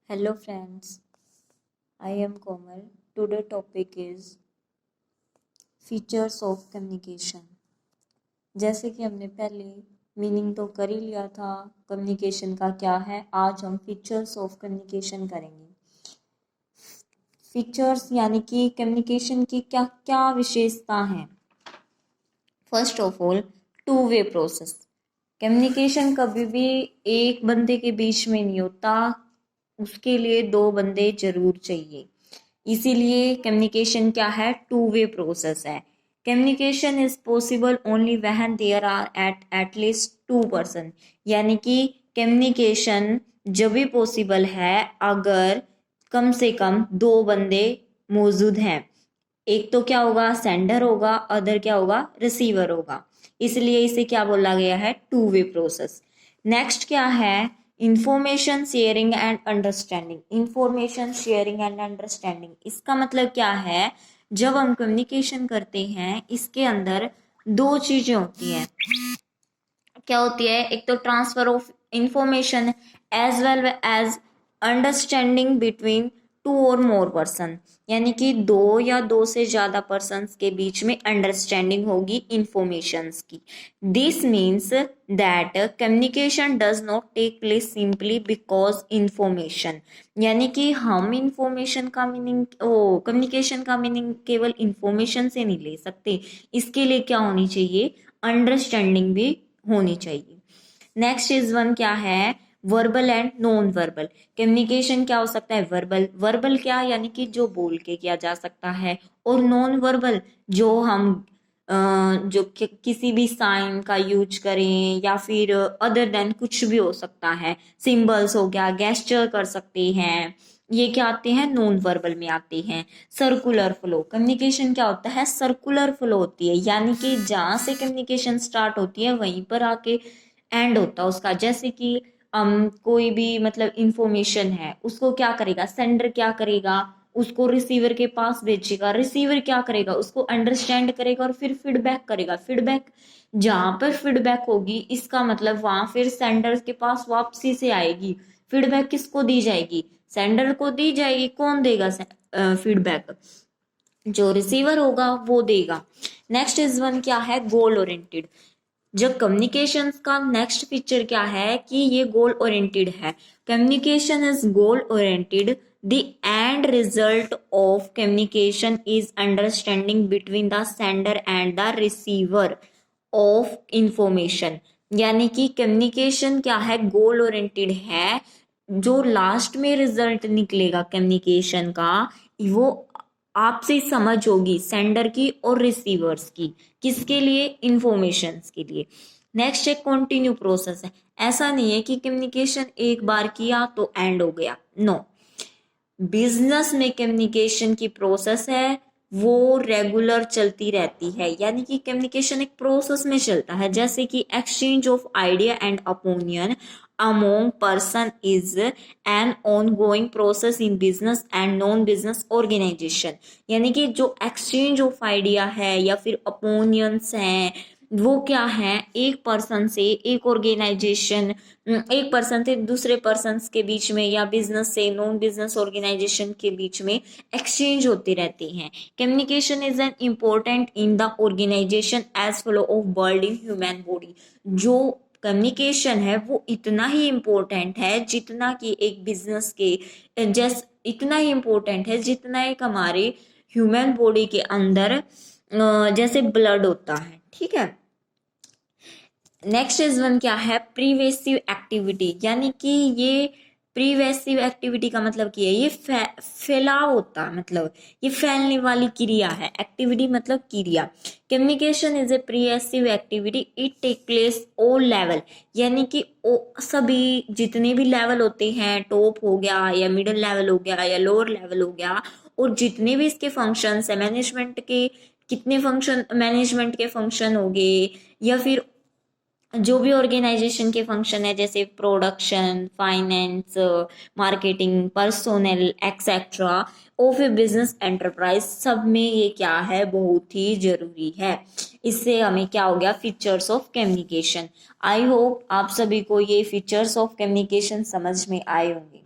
Hello friends, I am Komal. Today topic is features of communication. जैसे कि हमने पहले मीनिंग तो कर ही लिया था कम्युनिकेशन का क्या है, आज हम फीचर्स ऑफ कम्युनिकेशन करेंगे। फीचर्स यानी कि कम्युनिकेशन की क्या क्या विशेषता हैं। First of all, to way process. Communication कभी भी एक बंदे के बीच में नहीं होता, उसके लिए दो बंदे जरूर चाहिए। इसीलिए कम्युनिकेशन क्या है, टू वे प्रोसेस है। Communication is possible only when there are at least two person, यानी कि कम्युनिकेशन जब भी पॉसिबल है अगर कम से कम दो बंदे मौजूद हैं। एक तो क्या होगा, सेंडर होगा, अदर क्या होगा, रिसीवर होगा। इसलिए इसे क्या बोला गया है, टू वे प्रोसेस। नेक्स्ट क्या है, information sharing and understanding. Information sharing and understanding इसका मतलब क्या है, जब हम कम्युनिकेशन करते हैं इसके अंदर दो चीजें होती हैं। क्या होती है, एक तो transfer of information as well as understanding between two और मोर पर्सन, यानी कि दो या दो से ज्यादा पर्सन्स के बीच में अंडरस्टैंडिंग होगी इंफॉर्मेशंस की। This means that communication does not take place simply because information, यानी कि हम इंफॉर्मेशन का मीनिंग कम्युनिकेशन का मीनिंग केवल इंफॉर्मेशन से नहीं ले सकते। इसके लिए क्या होनी चाहिए, अंडरस्टैंडिंग भी होनी चाहिए। नेक्स्ट इज वन क्या है, verbal and non verbal. Communication क्या हो सकता है, वर्बल। वर्बल क्या, यानी कि जो बोल के किया जा सकता है, और नॉन वर्बल जो हम जो किसी भी साइन का यूज करें या फिर अदर देन कुछ भी हो सकता है, सिंबल्स हो गया, गेस्चर कर सकते हैं, ये क्या आते हैं, नॉन वर्बल में आते हैं। सर्कुलर फ्लो, कम्युनिकेशन क्या होता है, सर्कुलर फ्लो होती है, यानी कि जहां से कम्युनिकेशन स्टार्ट होती है वहीं पर आके एंड होता है उसका। जैसे कि कोई भी मतलब इंफॉर्मेशन है, उसको क्या करेगा, सेंडर क्या करेगा, उसको रिसीवर के पास भेजेगा, रिसीवर क्या करेगा, उसको अंडरस्टैंड करेगा और फिर फीडबैक करेगा। फीडबैक जहां पर फीडबैक होगी इसका मतलब वहां फिर सेंडर के पास वापसी से आएगी। फीडबैक किसको दी जाएगी, सेंडर को दी जाएगी। कौन देगा फीडबैक, जो रिसीवर होगा वो देगा। नेक्स्ट इज वन क्या है, गोल ओरिएंटेड। जब कम्युनिकेशन का नेक्स्ट फीचर क्या है कि ये गोल ओरिएंटेड है। Communication is goal oriented, the end result of communication is understanding between the sender and the receiver of information, यानी कि कम्युनिकेशन क्या है, गोल ओरिएंटेड है। जो लास्ट में रिजल्ट निकलेगा कम्युनिकेशन का, वो आपसी समझ होगी सेंडर की और रिसीवर्स की, किसके लिए, इंफॉर्मेशंस के लिए। नेक्स्ट एक कंटिन्यू प्रोसेस है। ऐसा नहीं है कि कम्युनिकेशन एक बार किया तो एंड हो गया, नो। बिजनेस में कम्युनिकेशन की प्रोसेस है वो रेगुलर चलती रहती है, यानी कि कम्युनिकेशन एक प्रोसेस में चलता है। जैसे कि exchange of idea and opinion among person is an ongoing process in business and non business organization, यानी कि जो एक्सचेंज ऑफ आइडिया है या फिर ओपिनियंस हैं वो क्या है, एक पर्सन से एक ऑर्गेनाइजेशन, एक पर्सन से दूसरे पर्सन के बीच में या बिजनेस से नॉन बिजनेस ऑर्गेनाइजेशन के बीच में एक्सचेंज होते रहते हैं। Communication is an important in the organisation as flow of world in human body. जो कम्युनिकेशन है वो इतना ही इम्पोर्टेंट है जितना कि एक बिजनेस के जैसे इतना ही इम्पोर्टेंट है जितना एक हमारे ह्यूमन बॉडी के अंदर जैसे ब्लड होता है, ठीक है। नेक्स्ट इज वन क्या है, प्रीवेसिव एक्टिविटी, यानी कि ये प्रीवेसिव एक्टिविटी का मतलब क्या है, ये फैलाव होता है, मतलब ये फैलने वाली क्रिया है। एक्टिविटी मतलब क्रिया। Communication is a pervasive activity, it take place all level, यानी कि सभी जितने भी लेवल होते हैं, टॉप हो गया या मिडिल लेवल हो गया या लोअर लेवल हो गया, और जितने भी इसके फंक्शन है, मैनेजमेंट के कितने फंक्शन, मैनेजमेंट के फंक्शन हो गए या फिर जो भी ऑर्गेनाइजेशन के फंक्शन है जैसे production, finance, marketing, personnel etcetera of A business enterprise, सब में ये क्या है, बहुत ही जरूरी है। इससे हमें क्या हो गया, features of communication. I hope आप सभी को ये फीचर्स ऑफ कम्युनिकेशन समझ में आए होंगे।